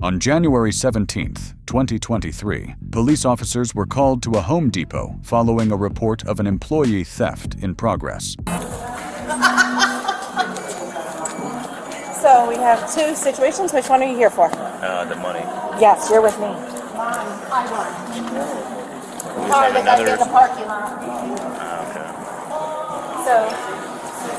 On January 17, 2023, police officers were called to a Home Depot following a report of an employee theft in progress. So we have two situations. Which one are you here for? The money. Yes, you're with me. Have another. In the parking lot. Okay. So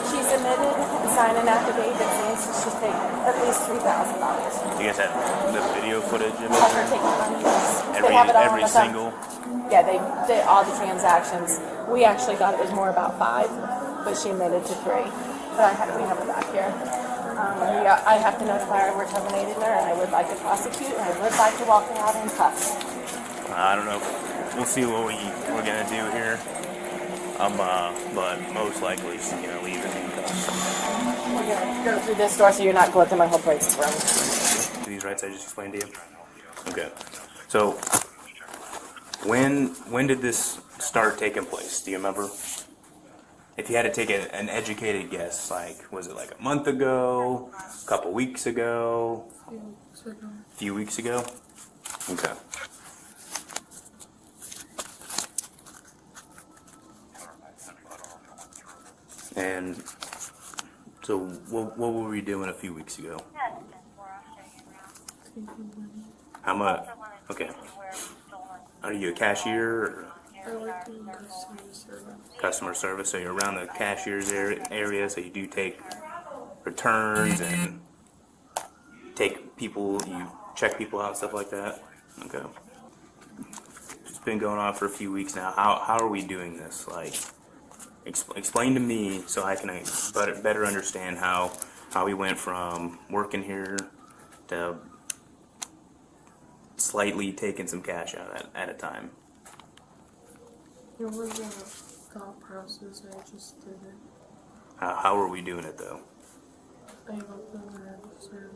she submitted and signed an affidavit saying she should take at least $3,000. You guys had the video footage of Of her it? taking money. They have it all Every on the phone. single. Yeah, they did all the transactions. We actually thought it was more about 5, but she admitted to 3. But we have it back here. I have to notify her we're terminating her, and I would like to prosecute, and I would like to walk her out in cuffs. I don't know. We'll see what we're gonna do here. But most likely she's gonna leave in handcuffs. We're gonna go through this door so you're not going through my whole break room. These rights I just explained to you. Okay. So when did this start taking place? Do you remember? If you had to take an educated guess, like, was it like a month ago, a couple weeks ago? A few weeks ago? Okay. And so what were we doing a few weeks ago? How much? Okay. Are you a cashier or I work in customer service. customer service? So you're around the cashier's area, so you do take returns and take people, you check people out, stuff like that? Okay. It's been going on for a few weeks now. How are we doing this? Like, explain to me so I can better understand how we went from working here to slightly taking some cash out at a time. It was a thought process, I just did it. How are we doing it though? I opened the register.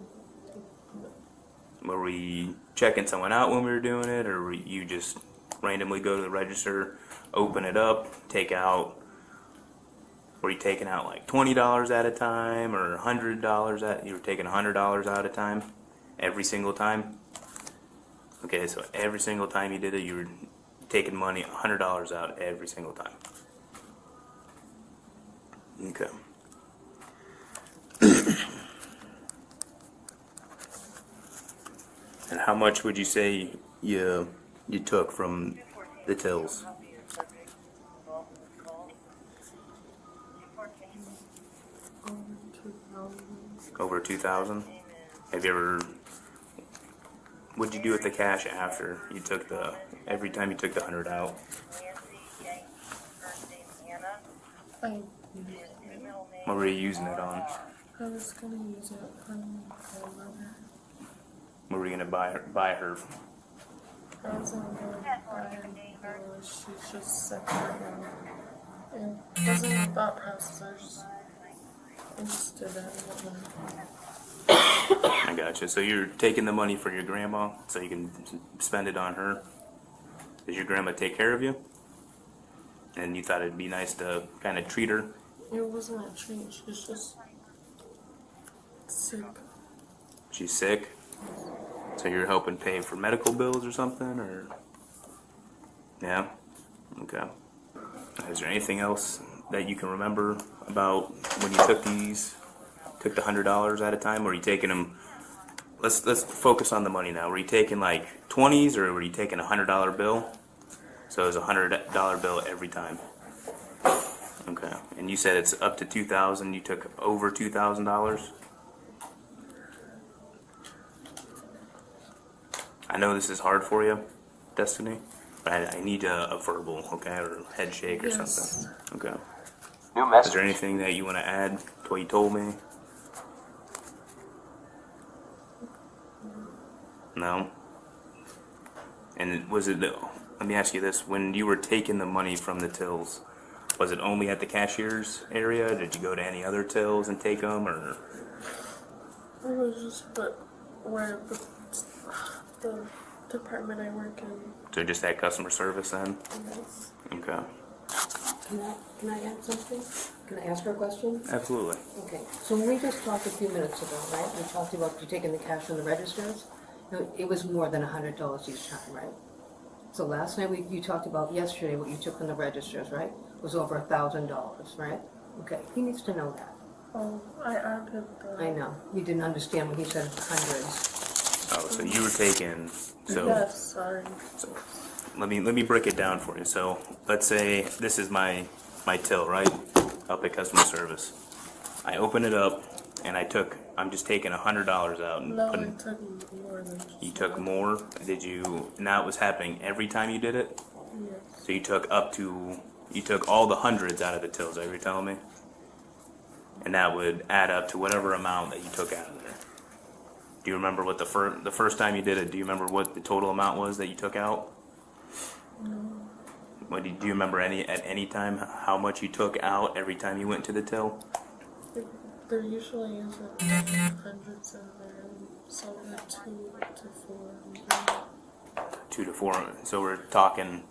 Were we checking someone out when we were doing it, or were you just randomly go to the register, open it up, take out? Were you taking out like $20 at a time, or $100 you were taking $100 out at a time, every single time? Okay, so every single time you did it, you were taking money, $100 out every single time. Okay. And how much would you say you took from the tills? Over 2,000? Have you ever? What'd you do with the cash after you took every time you took the 100 out? I What were you using it on? was gonna use it for my mother. What were you gonna buy her? I was gonna buy her, she's just separate and it wasn't a thought process, I just did that. I gotcha. So you're taking the money for your grandma so you can spend it on her. Does your grandma take care of you? And you thought it'd be nice to kind of treat her? It wasn't a treat, she's just sick. She's sick? So you're helping pay for medical bills or something, or? Yeah? Okay. Is there anything else that you can remember about when you took the $100 at a time? Or were you taking them, let's focus on the money now. Were you taking like 20s, or were you taking a $100 bill? So it was a $100 bill every time. Okay. And you said it's up to 2,000. You took over $2,000? I know this is hard for you, Destiny, but I need a verbal, okay, or a head shake or something. Okay. New message. Is there anything that you want to add to what you told me? No? And was it, let me ask you this, when you were taking the money from the tills, was it only at the cashier's area? Did you go to any other tills and take them, or? It was just where the department I work in. So just at customer service then? Yes. Okay. Can I add something? Can I ask her a question? Absolutely. Okay, so when we just talked a few minutes ago, right? We talked about you taking the cash from the registers, No, it was more than $100 each time, right? So last night you talked about yesterday what you took from the registers, right? Was over $1,000, right? Okay, he needs to know that. Oh, I added the... I know. You didn't understand when he said hundreds. Oh, so you were taking, so. Yes, sorry. So let me break it down for you. So let's say this is my till, right? Up at customer service. I open it up and I'm just taking $100 out and No, I putting. took more than just You took that. more? Did you? Now it was happening every time you did it. Yes. So you took all the hundreds out of the tills. Are you telling me? And that would add up to whatever amount that you took out of there. Do you remember what the first time you did it? Do you remember what the total amount was that you took out? No. Do you remember at any time how much you took out every time you went to the till? There usually isn't hundreds in there, so we're 2 to 4. 2 to 4. So we're talking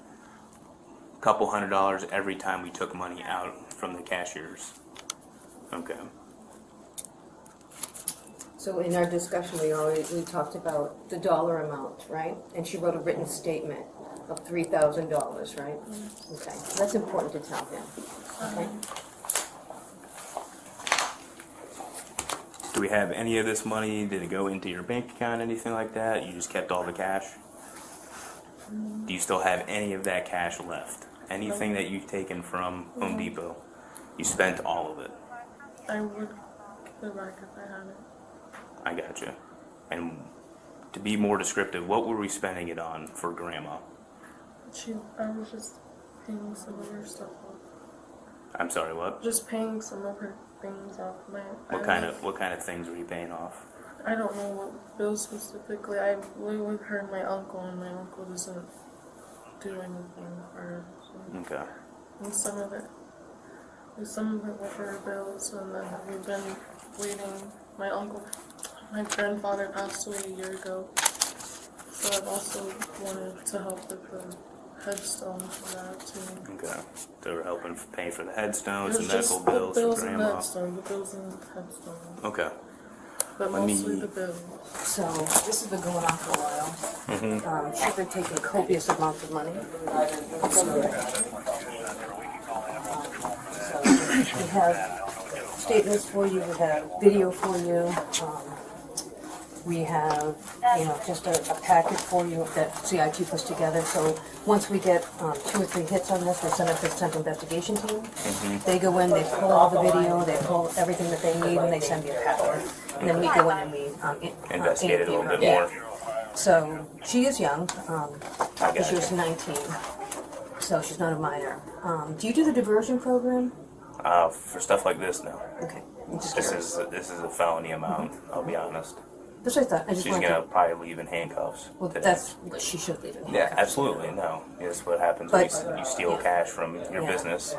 a couple $100 every time we took money out from the cashiers. Okay. So in our discussion, we talked about the dollar amount, right? And she wrote a written statement of $3,000, right? Okay, that's important to tell him, okay? Do we have any of this money? Did it go into your bank account, anything like that? You just kept all the cash? Do you still have any of that cash left? Anything that you've taken from Home Depot, you spent all of it? I would go back if I had it. I gotcha. And to be more descriptive, what were we spending it on for Grandma? I was just paying some of her stuff off. I'm sorry, what? Just paying some of her things off. What kind of things were you paying off? I don't know what bills specifically. I live with her and my uncle, and my uncle doesn't do anything for her. So. Okay. And some of it were for her bills, and then we've been waiting. My grandfather passed away a year ago, so I've also wanted to help with the headstone for that too. Okay. So we're helping pay for the headstones and It's just medical bills the for bills and Grandma. headstone, the bills and headstone, Okay. but Let me- mostly the bills. So this has been going on for a while. She's been taking copious amounts of money. So we have statements for you, we have video for you, we have, just a packet for you that CIT puts together. So once we get 2 or 3 hits on this, we send it to the Central Investigation Team. They go in, they pull all the video, they pull everything that they need, and they send me a packet. And then we go in and we Investigate it a little bit interview more. her. So she is young. She was 19, so she's not a minor. Do you do the diversion program? For stuff like this, no. Okay. I'm just This curious. is a felony amount. I'll be honest. That's what I thought. I just She's wanted gonna to. probably leave in handcuffs. Well, today. that's what she should leave in Yeah, handcuffs. absolutely. No, it's what happens when But- you steal cash from your Yeah. business.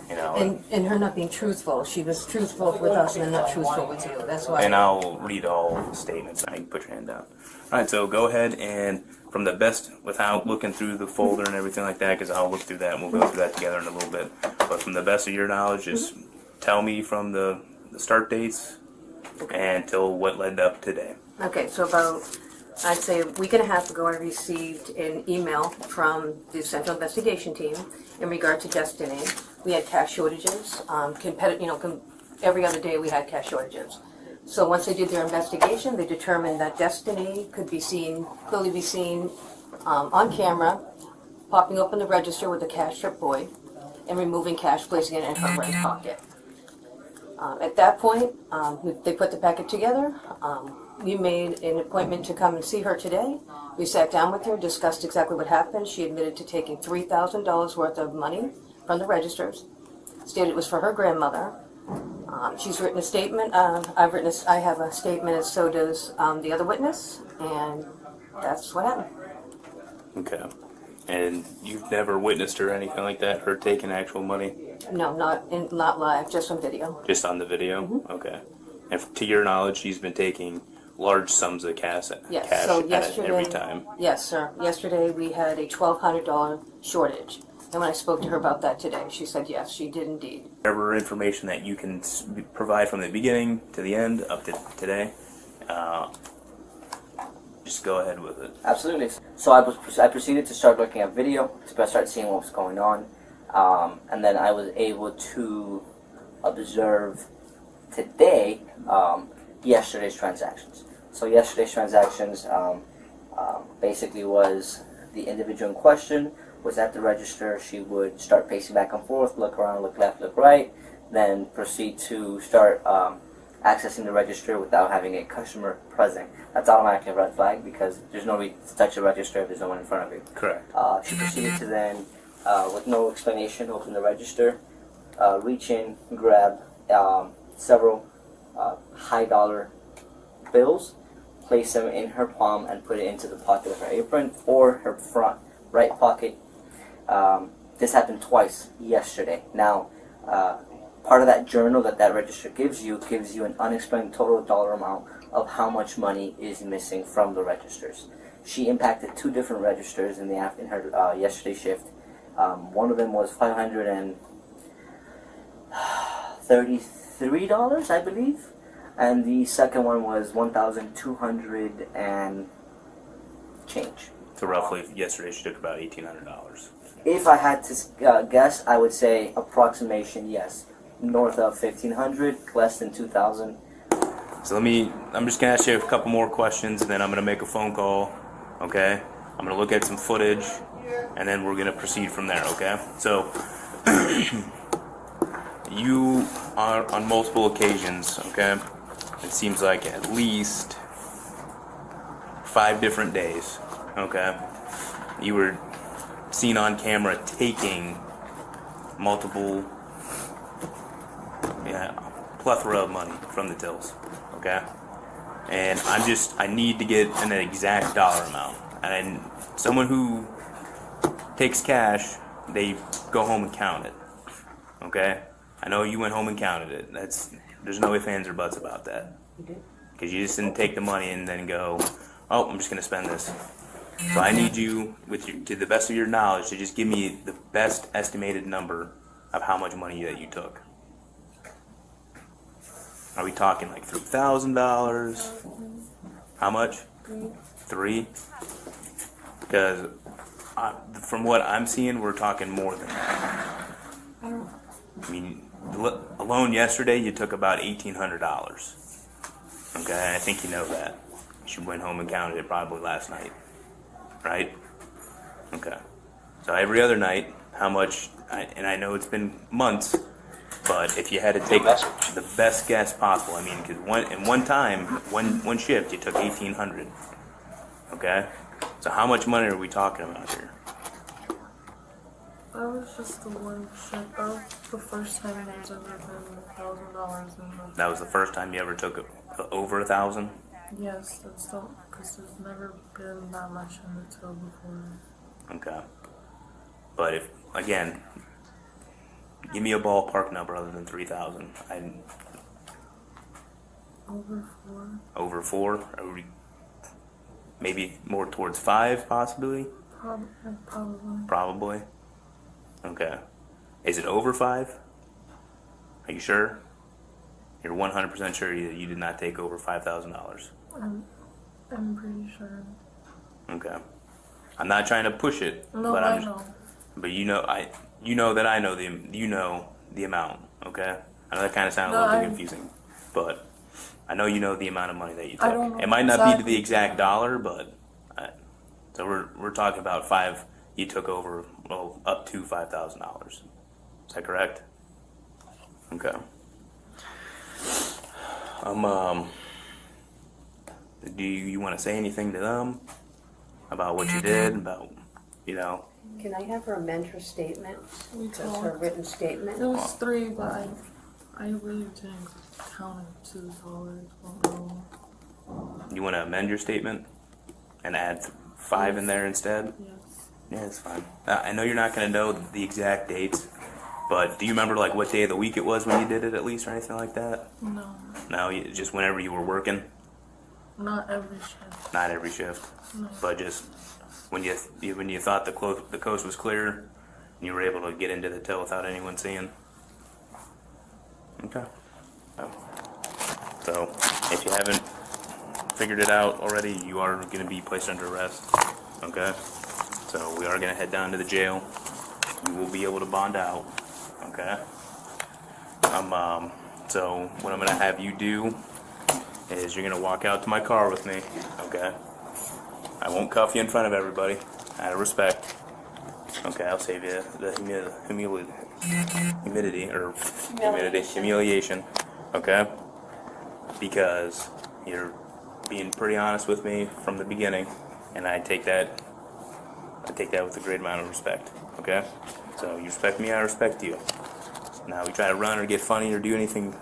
You know, And her not being truthful. She was truthful with us and then not truthful with you. That's why. and I'll read all the statements. I can put your hand down. All right, so go ahead and from the best, without looking through the folder and everything like that, because I'll look through that and we'll go through that together in a little bit. But from the best of your knowledge, just tell me from the start dates until what led up today. Okay, so about, I'd say a week and a half ago, I received an email from the Central Investigation Team in regard to Destiny. We had cash shortages. Every other day we had cash shortages. So once they did their investigation, they determined that Destiny could clearly be seen on camera, popping up in the register with a cash strip boy, and removing cash, placing it in her right pocket. At that point, they put the packet together. We made an appointment to come and see her today. We sat down with her, discussed exactly what happened. She admitted to taking $3,000 worth of money from the registers, stated it was for her grandmother. She's written a statement. I have a statement, and so does the other witness, and that's what happened. Okay. And you've never witnessed her or anything like that? Her taking actual money? No, not live, just on video. Just on the video? Okay. And to your knowledge, she's been taking large sums of cash Yes. So at yesterday, every time. Yes, sir. Yesterday we had a $1,200 shortage, and when I spoke to her about that today, she said yes, she did indeed. Whatever information that you can provide from the beginning to the end up to today, just go ahead with it. Absolutely. So I proceeded to start looking at video to start seeing what was going on, and then I was able to observe today yesterday's transactions. So yesterday's transactions basically was the individual in question was at the register. She would start pacing back and forth, look around, look left, look right, then proceed to start accessing the register without having a customer present. That's automatically a red flag because there's no reason to touch the register if there's no one in front of you. Correct. She proceeded to then, with no explanation, open the register, reach in, grab several high dollar bills, place them in her palm and put it into the pocket of her apron or her front right pocket. This happened twice yesterday. Now, part of that journal that register gives you an unexplained total dollar amount of how much money is missing from the registers. She impacted 2 different registers in her yesterday shift. One of them was $533, I believe, and the second one was $1,200 and change. So roughly, yesterday she took about $1,800. If I had to guess, I would say approximation, yes, north of 1,500, less than 2,000. So I'm just gonna ask you a couple more questions, and then I'm gonna make a phone call. Okay? I'm gonna look at some footage, and then we're gonna proceed from there. Okay? So you are on multiple occasions. Okay? It seems like at least 5 different days. Okay? You were seen on camera taking multiple, plethora of money from the tills. Okay? And I need to get an exact dollar amount. And someone who takes cash, they go home and count it. Okay? I know you went home and counted it. There's no ifs, ands, or buts about that. Because you just didn't take the money and then go, oh, I'm just going to spend this. So I need you, to the best of your knowledge, to just give me the best estimated number of how much money that you took. Are we talking like $3,000? How much? 3? Because from what I'm seeing, we're talking more than that. I mean, alone yesterday, you took about $1,800. Okay, I think you know that. You went home and counted it probably last night. Right? Okay. So every other night, how much, and I know it's been months, but if you had to take the best guess possible, I mean, because one shift, you took $1,800. Okay? So how much money are we talking about here? That was just the one shift. That was the first time there's ever been $1,000 in the... That was the first time you ever took over 1,000? Yes, that's the... because there's never been that much in the till before. Okay. But if, again, give me a ballpark number other than 3,000. Over 4. Over 4? Are we maybe more towards 5, possibly? Probably. Probably. Okay. Is it over 5? Are you sure? You're 100% sure that you did not take over $5,000? I'm pretty sure. Okay. I'm not trying to push it. No, but I know. But you know that I know the amount. Okay. I know that kind of sounds a little bit confusing, but I know you know the amount of money that you took. I don't know it might not be exactly to the exact dollar, but so we're talking about 5. You took over up to $5,000. Is that correct? Okay. Do you want to say anything to them about what you did? About Can I have her amend her statement? We That's her talked. written statement. It was 3, but I really didn't count it $2. You want to amend your statement and add 5 in there instead? Yes. Yeah, it's fine. I know you're not going to know the exact dates, but do you remember like what day of the week it was when you did it at least or anything like that? No. No, just whenever you were working? Not every shift. Not every shift, No. but just when you thought the coast was clear and you were able to get into the till without anyone seeing? Okay. So, if you haven't figured it out already, you are going to be placed under arrest. Okay? So we are going to head down to the jail. You will be able to bond out. Okay? So what I'm going to have you do is you're going to walk out to my car with me. Okay? I won't cuff you in front of everybody, out of respect. Okay, I'll save you the humiliation. Okay? Because you're being pretty honest with me from the beginning, and I take that with a great amount of respect. Okay? So you respect me, I respect you. Now we try to run or get funny or do anything.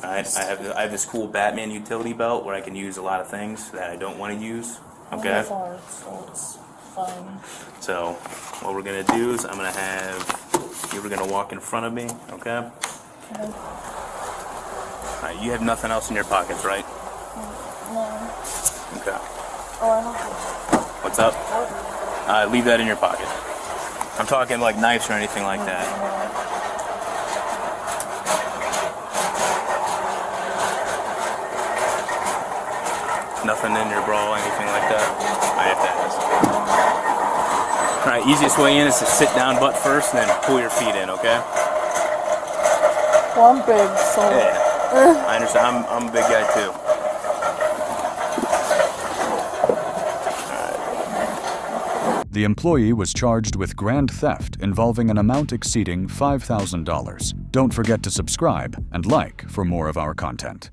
I have this cool Batman utility belt where I can use a lot of things that I don't want to use. Okay? So it's fine. So what we're gonna do is I'm gonna have you were gonna walk in front of me. Okay? Okay. Alright, you have nothing else in your pockets, right? No. Okay. Oh, I have What's up? Leave that in your pocket. I'm talking like knives or anything like that. Nothing in your bra, anything like that? I have to ask. Alright, easiest way in is to sit down butt first and then pull your feet in, okay? Well, I'm big, so. Yeah. I understand. I'm a big guy too. The employee was charged with grand theft involving an amount exceeding $5,000. Don't forget to subscribe and like for more of our content.